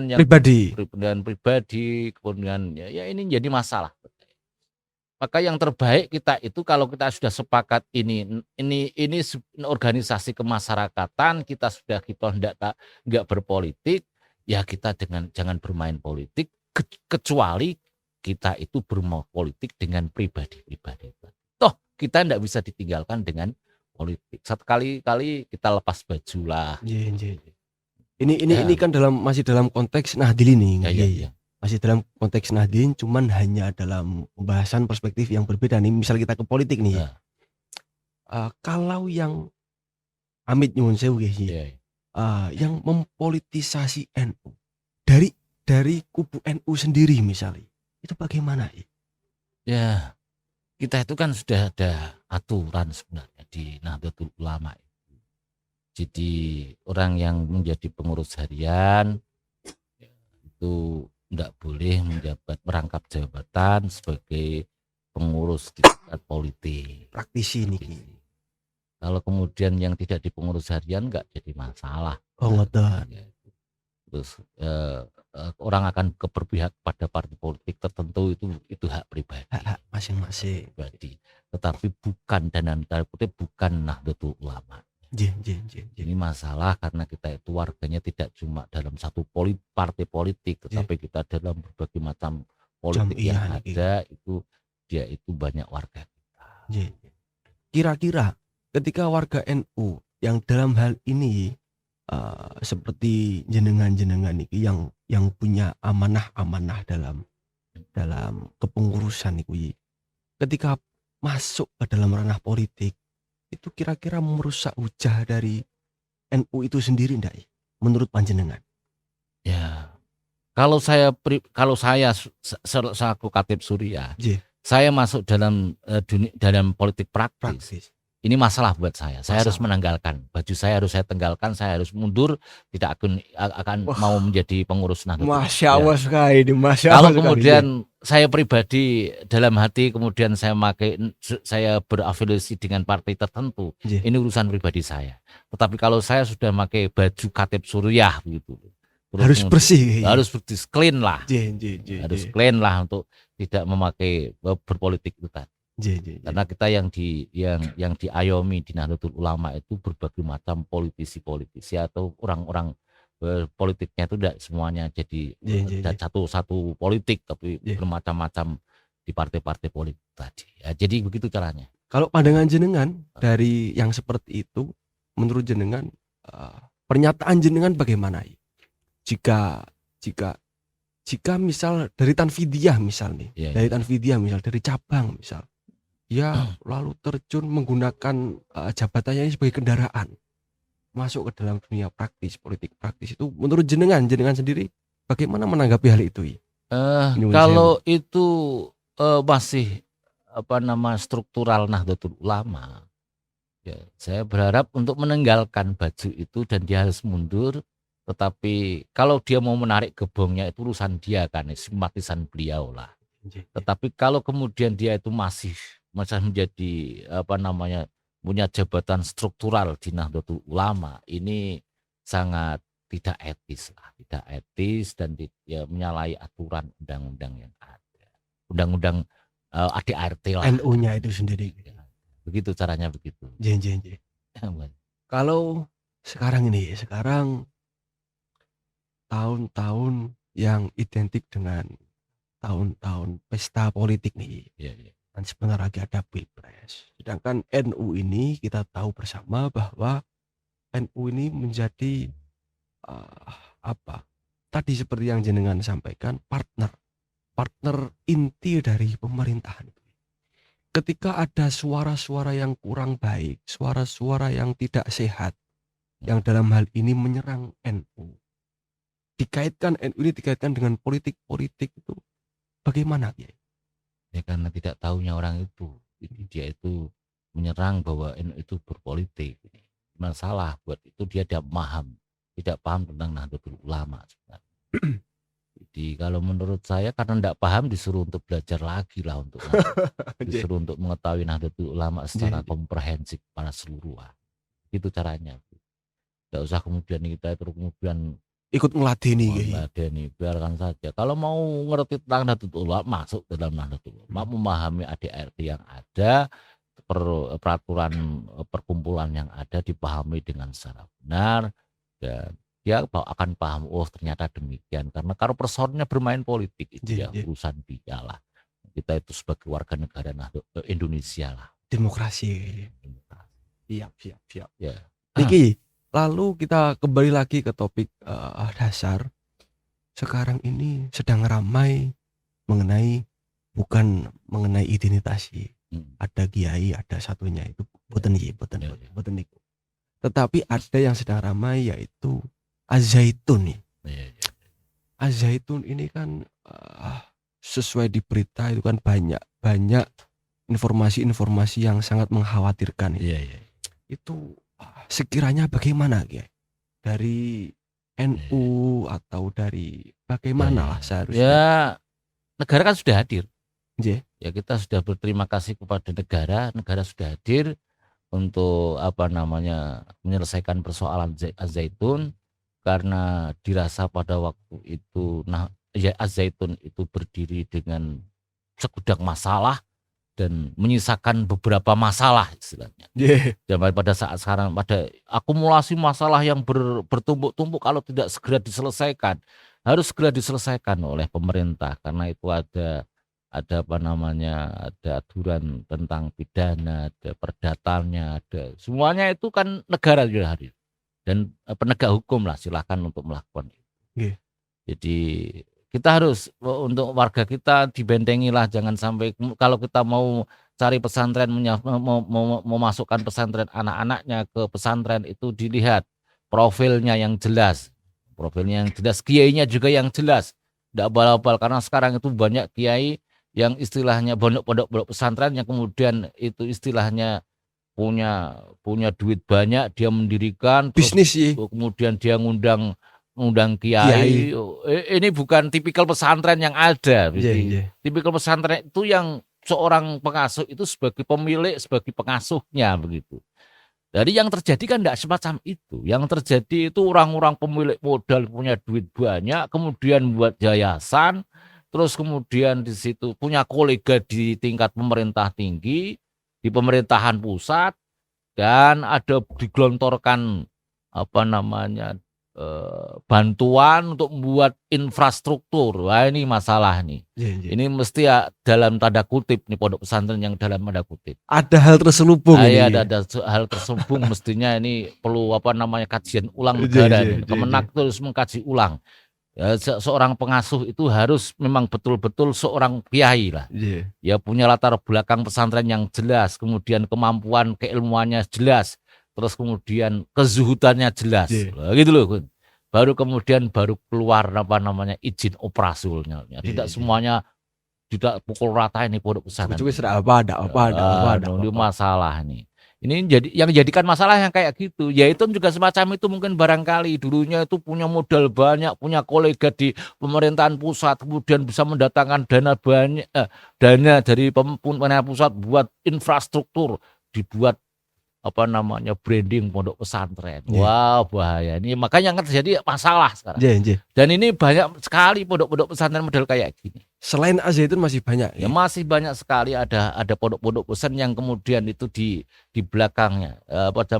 yang pribadi, kepentingan ya ini jadi masalah. Maka yang terbaik kita itu kalau kita sudah sepakat ini organisasi kemasyarakatan, kita enggak berpolitik, ya kita jangan bermain politik, kecuali kita itu berpolitik dengan pribadi-pribadi. Toh kita enggak bisa ditinggalkan dengan politik. Satu kali kita lepas baju lah. Ini kan masih dalam konteks Nahdlin ini. Masih dalam konteks Nahdlin, cuman hanya dalam pembahasan perspektif yang berbeda nih. Misal kita ke politik nih. Kalau yang amit nyuwun sewu yang mempolitisasi NU dari kubu NU sendiri misalnya, itu bagaimana ya? Kita itu kan sudah ada aturan sebenarnya di Nahdlatul Ulama itu. Jadi orang yang menjadi pengurus harian itu tidak boleh merangkap jabatan sebagai pengurus di tingkat politik. Praktisi ini. Kalau kemudian yang tidak di pengurus harian nggak jadi masalah. Terus orang akan berpihak pada partai politik tertentu, itu hak pribadi, hak masing-masing pribadi. Tetapi bukan, dan tanda kutip bukan Nahdlatul Ulama. Ini masalah karena kita itu warganya tidak cuma dalam satu partai politik, tetapi kita dalam berbagai macam politik yang ada, itu dia itu banyak warga kita. Kira-kira ketika warga NU yang dalam hal ini seperti jenengan ini yang punya amanah dalam dalam kepengurusan iku ketika masuk ke dalam ranah politik itu kira-kira merusak wajah dari NU itu sendiri ndak menurut panjenengan? Ya, kalau saya selaku Khatib Surya, Nggih, saya masuk dalam politik praktis. praktis. Ini masalah buat saya. Saya harus Masalah. menanggalkan baju saya, harus saya tanggalkan, saya harus mundur, tidak akan Wah. mau menjadi pengurus Nahdlatul. Masya Allah sekali ini, Masya Kalau Allah sekali. kemudian saya pribadi dalam hati kemudian saya berafiliasi dengan partai tertentu, Nggih. ini urusan pribadi saya. Tetapi kalau saya sudah pakai baju Khatib Suryah begitu, terus Harus bersih. harus bersih, clean lah, Nggih, harus clean lah untuk tidak memakai berpolitik itu tadi. Karena kita yang diayomi di Nahdlatul Ulama itu berbagai macam politisi atau orang-orang politiknya itu tidak semuanya jadi satu politik, tapi bermacam-macam di partai-partai politik tadi. Ya, jadi begitu caranya. Kalau pandangan jenengan dari yang seperti itu, menurut jenengan pernyataan jenengan bagaimana? Jika misal dari Tanfidiyah misal nih, dari cabang misal, ya lalu terjun menggunakan jabatannya sebagai kendaraan masuk ke dalam dunia praktis, politik praktis itu, menurut jenengan sendiri bagaimana menanggapi hal itu? Kalau itu masih struktural Nahdlatul Ulama, ya saya berharap untuk meninggalkan baju itu dan dia harus mundur. Tetapi kalau dia mau menarik gebongnya itu urusan dia, kan simpatisan beliau lah. Tetapi kalau kemudian dia itu masih menjadi punya jabatan struktural di Nahdlatul Ulama, ini sangat tidak etis dan menyalahi aturan undang-undang yang ada, undang-undang ADART lah. NU-nya itu sendiri. Begitu caranya begitu. Kalau sekarang tahun-tahun yang identik dengan tahun-tahun pesta politik nih. Dan sebentar lagi ada Pilpres. Sedangkan NU ini kita tahu bersama bahwa NU ini menjadi tadi seperti yang jenengan sampaikan, partner inti dari pemerintahan. Ketika ada suara-suara yang kurang baik, suara-suara yang tidak sehat, yang dalam hal ini menyerang NU, NU ini dikaitkan dengan politik itu, bagaimana ya? Ya karena tidak tahunya orang itu, dia itu menyerang bahwa NU itu berpolitik. Masalah buat itu dia tidak paham tentang Nahdlatul Ulama sebenarnya. Jadi kalau menurut saya karena tidak paham disuruh untuk belajar lagi lah, disuruh untuk mengetahui Nahdlatul Ulama secara komprehensif pada seluruh. Itu caranya. Tidak usah kemudian kita terus kemudian ikut meladeni, biarkan saja. Kalau mau ngerti tentang Nahdlatul Ulama, masuk dalam Nahdlatul Ulama, memahami ADART yang ada, peraturan perkumpulan yang ada dipahami dengan secara benar, dan dia akan paham, oh ternyata demikian. Karena kalau personnya bermain politik itu urusan dia lah. Kita itu sebagai warga negara Indonesia lah. Demokrasi. Siap. Ya. Niki, lalu kita kembali lagi ke topik dasar. Sekarang ini sedang ramai bukan mengenai identitas. Ada kiai, ada satunya itu boten niku. Tetapi ada yang sedang ramai yaitu Az-Zaitun nih. Az-Zaitun ini kan sesuai di berita itu kan banyak informasi-informasi yang sangat mengkhawatirkan. Itu sekiranya bagaimana ya? Dari NU atau dari bagaimana lah seharusnya? Ya, negara kan sudah hadir. Ya kita sudah berterima kasih kepada negara sudah hadir untuk menyelesaikan persoalan Az-Zaitun, karena dirasa pada waktu itu Az-Zaitun itu berdiri dengan segudang masalah dan menyisakan beberapa masalah istilahnya. Dan pada saat sekarang pada akumulasi masalah yang bertumpuk-tumpuk, kalau tidak segera diselesaikan, harus segera diselesaikan oleh pemerintah, karena itu ada aturan tentang pidana, ada perdatanya, ada semuanya itu kan negara juga hadir dan penegak hukum lah silahkan untuk melakukan itu. Jadi kita harus untuk warga kita dibentengi lah, jangan sampai kalau kita mau cari pesantren mau masukkan pesantren anak-anaknya ke pesantren itu dilihat profilnya yang jelas, kiainya juga yang jelas, tidak abal-abal karena sekarang itu banyak kiai yang istilahnya pondok pesantren yang kemudian itu istilahnya punya duit banyak, dia mendirikan bisnis sih. Kemudian dia ngundang kiai. Ini bukan tipikal pesantren yang ada. Tipikal pesantren itu yang seorang pengasuh itu sebagai pemilik, sebagai pengasuhnya begitu. Jadi yang terjadi kan tidak semacam itu. Yang terjadi itu orang-orang pemilik modal punya duit banyak, kemudian buat yayasan, terus kemudian di situ punya kolega di tingkat pemerintah tinggi, di pemerintahan pusat, dan ada digelontorkan bantuan untuk membuat infrastruktur. Wah, ini masalah nih. Ini mesti ya dalam tanda kutip nih, pondok pesantren yang dalam tanda kutip. Ada hal terselubung ini. Ada hal terselubung. Mestinya ini perlu kajian ulang negara. Kemenak terus mengkaji ulang. Ya, seorang pengasuh itu harus memang betul-betul seorang kiai lah. Ya punya latar belakang pesantren yang jelas, kemudian kemampuan keilmuannya jelas, terus kemudian kezuhudannya jelas. Gitu loh. Baru kemudian keluar izin operasionalnya. Tidak semuanya tidak pukul rata ini pondok pesantren. Ada masalah nih. Ini yang jadikan masalah yang kayak gitu. Ya itu juga semacam itu, mungkin barangkali dulunya itu punya modal banyak, punya kolega di pemerintahan pusat, kemudian bisa mendatangkan dana banyak, dana dari pemerintah pusat buat infrastruktur, dibuat branding pondok pesantren. Wah, bahaya. Ini makanya yang terjadi masalah sekarang. Dan ini banyak sekali pondok-pondok pesantren model kayak gini. Selain Al-Zaitun masih banyak. Ya masih banyak sekali, ada pondok-pondok pesantren yang kemudian itu di belakangnya ada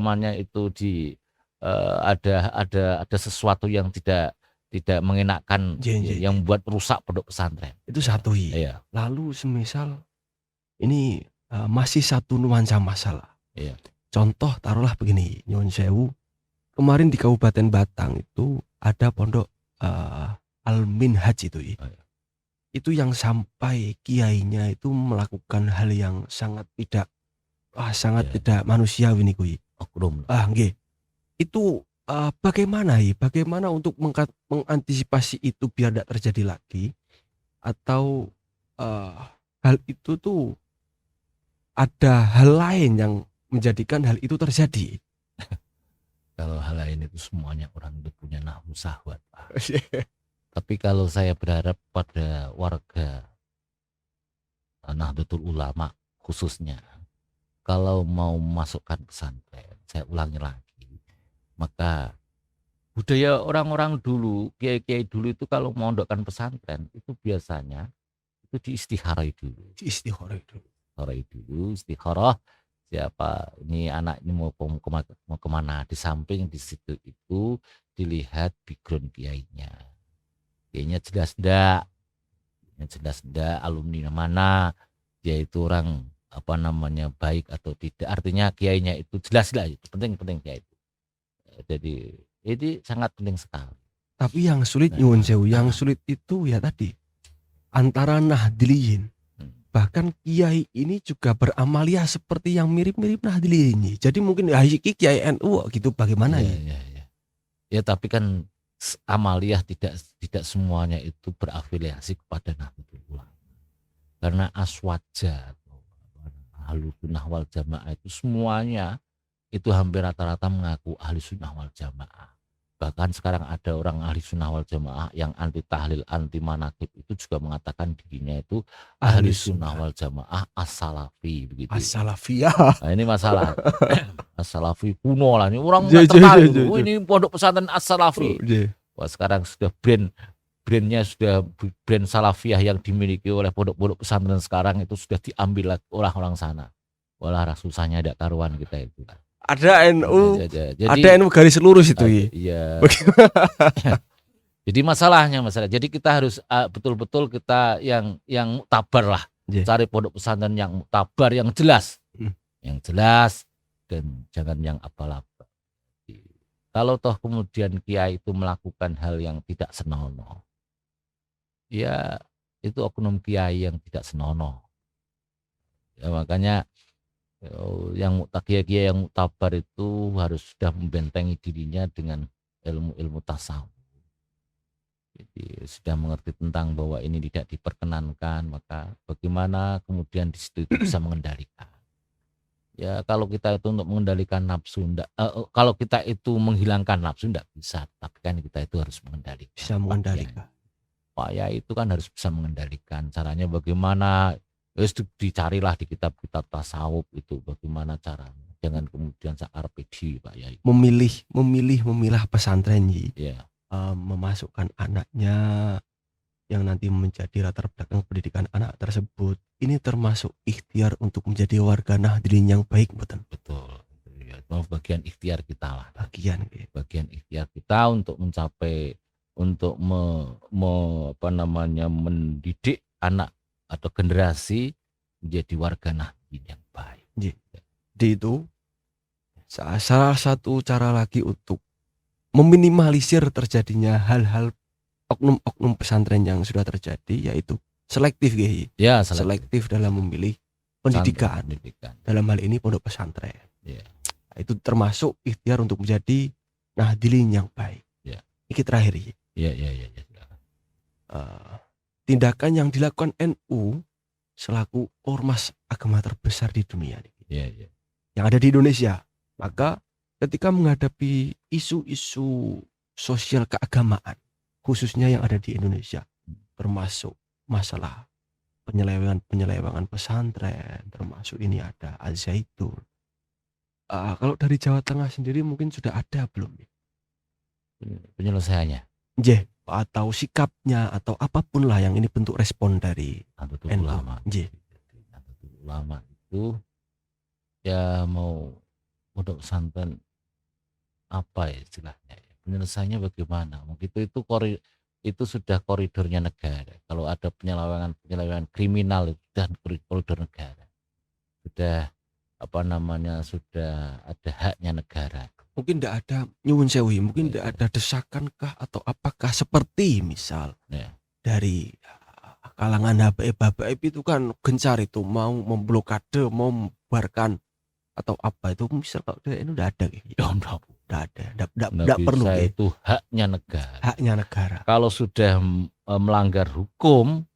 sesuatu yang tidak mengenakan, yang buat rusak pondok pesantren. Itu satu ya. Lalu semisal ini masih satu nuansa masalah. Iya. Contoh taruhlah begini, Nyuwun Sewu, kemarin di Kabupaten Batang itu ada pondok Al-Minhaj itu. Itu yang sampai kiainya itu melakukan hal yang sangat tidak tidak manusiawi nih kuy. Oknum. Itu bagaimana untuk mengantisipasi itu biar tidak terjadi lagi, atau hal itu tuh ada hal lain yang menjadikan hal itu terjadi? Kalau hal lain itu semuanya orang itu punya nafsu syahwat. Tapi kalau saya berharap pada warga Nahdlatul Ulama khususnya, kalau mau masukkan pesantren, saya ulangi lagi, maka budaya orang-orang dulu, kiai-kiai dulu itu kalau mau mondokkan pesantren itu biasanya itu diistikharah dulu. Istikharah. Siapa ini anak ini mau kemana, di samping di situ itu dilihat background kiainya jelas ndak, alumni mana, dia itu orang baik atau tidak, artinya kiainya itu jelas lah, itu penting kiai itu. Jadi ini sangat penting sekali. Tapi yang sulit Nyuwun Sewu, yang sulit itu ya tadi antara Nahdliyin. Bahkan kiai ini juga beramalia seperti yang mirip-mirip Nahdliyin ini. Jadi mungkin kiai NU gitu, bagaimana ya? Ya tapi kan amaliyah tidak semuanya itu berafiliasi kepada Nahdlatul Ulama. Karena aswaja Ahlus Sunnah wal Jamaah itu semuanya itu hampir rata-rata mengaku Ahli Sunnah wal Jamaah. Bahkan sekarang ada orang Ahli Sunnah wal Jamaah yang anti tahlil, anti manakib itu juga mengatakan dirinya itu Ahli Sunnah wal Jamaah as-salafi begitu. As-salafiyah. Nah, ini masalah. As-salafi kuno lah, ini orang nggak tertarik. Ini pondok pesantren as-salafi. Wah, sekarang sudah brandnya sudah brand salafiyah yang dimiliki oleh pondok-pondok pesantren sekarang itu sudah diambil orang-orang sana. Walah, susahnya ada karuan kita itu. Ada NU, ada NU garis lurus itu. Iya. Jadi masalah. Jadi kita harus betul-betul kita yang muktabar lah. Cari pondok pesantren yang muktabar, yang jelas, dan jangan yang abal-abal. Kalau toh kemudian kiai itu melakukan hal yang tidak senonoh, ya itu oknum kiai yang tidak senonoh. Ya makanya yang kiai-kiai yang muktabar itu harus sudah membentengi dirinya dengan ilmu-ilmu tasawuf. Jadi sudah mengerti tentang bahwa ini tidak diperkenankan, maka bagaimana kemudian di situ itu bisa mengendalikan. Ya kalau kita itu untuk mengendalikan nafsu, kalau kita itu menghilangkan nafsu enggak bisa, tapi kan kita itu harus mengendalikan. Bisa mengendalikan. Pak Yai itu kan harus bisa mengendalikan. Caranya bagaimana? Dicarilah di kitab-kitab tasawuf itu bagaimana caranya. Jangan kemudian RPG Pak Yai. Memilah pesantren ya. Memasukkan anaknya yang nanti menjadi latar belakang pendidikan anak tersebut, ini termasuk ikhtiar untuk menjadi warga Nahdlin yang baik, betul. Ya, itu bagian ikhtiar kita lah. Bagian ikhtiar kita untuk mencapai, untuk mendidik anak atau generasi menjadi warga Nahdlin yang baik. Jadi itu salah satu cara lagi untuk meminimalisir terjadinya hal-hal oknum-oknum pesantren yang sudah terjadi, yaitu selektif ya, selektif dalam memilih pendidikan. Dalam hal ini pondok pesantren ya. Itu termasuk ikhtiar untuk menjadi Nahdlin yang baik ya. Ini terakhir ya. Tindakan yang dilakukan NU selaku ormas agama terbesar di dunia yang ada di Indonesia, maka ketika menghadapi isu-isu sosial keagamaan khususnya yang ada di Indonesia, termasuk masalah penyelewengan pesantren, termasuk ini ada Al-Zaitun. Kalau dari Jawa Tengah sendiri mungkin sudah ada belum penyelesaiannya? Atau sikapnya atau apapun lah yang ini bentuk respon dari Nahdlatul Ulama. Nahdlatul Ulama itu ya mau pondok pesantren apa ya istilahnya? Penyelesaiannya bagaimana? Mungkin itu sudah koridornya negara. Kalau ada penyelewengan kriminal itu sudah koridor negara. Sudah sudah ada haknya negara. Mungkin tidak ada nyuwun sewi, mungkin tidak ada desakan kah atau apakah seperti misal dari kalangan HBIB itu kan gencar itu mau memblokade, mau membubarkan atau apa itu, misal kalau ini udah ada tidak perlu itu haknya negara. Kalau sudah melanggar hukum,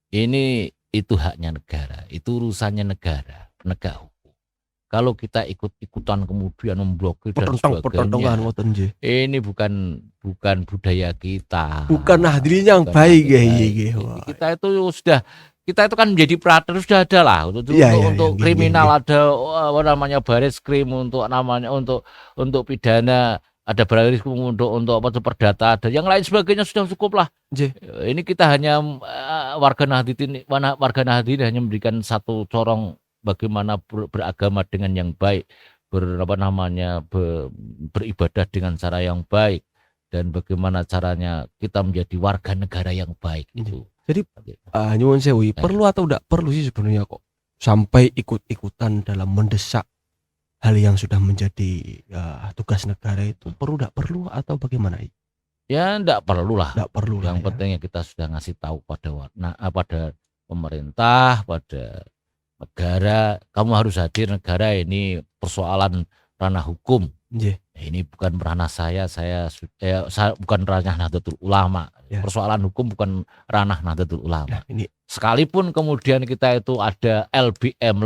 itu haknya negara, itu urusannya negara, penegak hukum. Kalau kita ikut-ikutan kemudian memblokir dan sebagainya, ini bukan budaya kita, bukan Nahdlin yang baik. Kita itu kan menjadi perhatian, sudah ada lah untuk kriminal ada baris krim, untuk pidana ada baris krim, untuk perdata ada, yang lain sebagainya sudah cukup lah. Ini kita hanya warga Nahdlin hanya memberikan satu corong bagaimana beragama dengan yang baik, beribadah dengan cara yang baik, dan bagaimana caranya kita menjadi warga negara yang baik itu. Jadi nyuwun sewi, perlu atau tidak perlu sih sebenarnya kok sampai ikut-ikutan dalam mendesak hal yang sudah menjadi tugas negara itu, perlu tidak perlu atau bagaimana? Ya tidak perlu lah. Yang pentingnya kita sudah ngasih tahu pada pemerintah, pada negara, kamu harus hadir, negara ini persoalan ranah hukum. Ini bukan ranah saya bukan ranah Nahdlatul Ulama. Persoalan hukum bukan ranah Nahdlatul Ulama. Sekalipun kemudian kita itu ada LBM,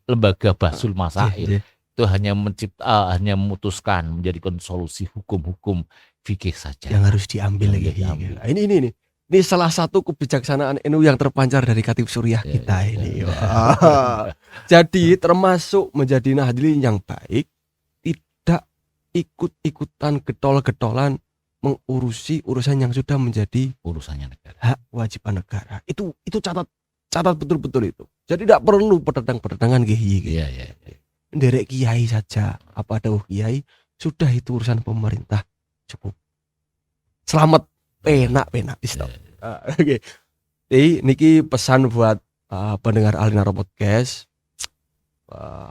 Lembaga Bahsul Masail, itu hanya memutuskan menjadikan solusi hukum fikih saja yang harus diambil. Ini salah satu kebijaksanaan NU yang terpancar dari Khatib Suriah kita ini. Jadi termasuk menjadi Nahdlin yang baik, tidak ikut-ikutan getol-getolan mengurusi urusan yang sudah menjadi urusannya negara, hak wajiban negara. Itu catat betul-betul itu. Jadi tidak perlu pertentangan kiai. Derek kiai saja, apa ada kiai, sudah itu urusan pemerintah, cukup. Selamat penak stop. Oke. Jadi niki pesan buat pendengar Alinaro Podcast,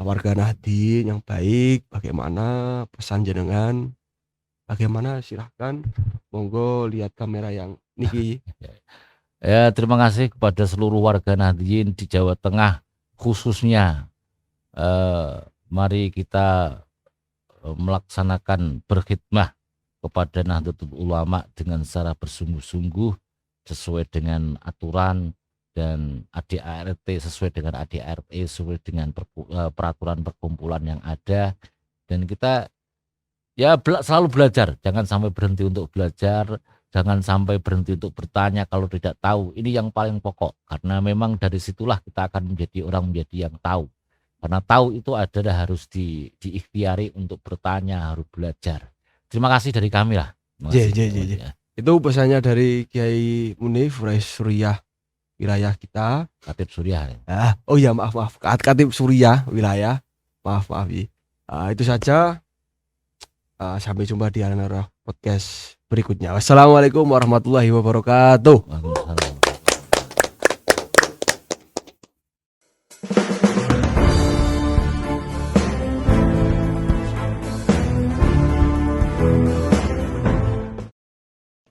warga Nahdlin yang baik, bagaimana pesan jenengan? Bagaimana, silahkan, monggo lihat kamera yang niki. Ya, terima kasih kepada seluruh warga Nahdliyin di Jawa Tengah khususnya. Mari kita melaksanakan berkhidmah kepada Nahdlatul Ulama dengan secara bersungguh-sungguh sesuai dengan aturan dan ADART, sesuai dengan ADART, sesuai dengan peraturan perkumpulan yang ada, dan kita ya selalu belajar, jangan sampai berhenti untuk belajar, jangan sampai berhenti untuk bertanya kalau tidak tahu. Ini yang paling pokok, karena memang dari situlah kita akan menjadi orang menjadi yang tahu. Karena tahu itu adalah harus diikhtiari untuk bertanya, harus belajar. Terima kasih dari kami lah. Itu pesannya dari Kiai Munif Suriah wilayah kita. Khatib Suriah. Oh ya, maaf. Khatib Suriah wilayah. Maaf. Itu saja. Sampai jumpa di Anara Podcast berikutnya. Wassalamualaikum warahmatullahi wabarakatuh.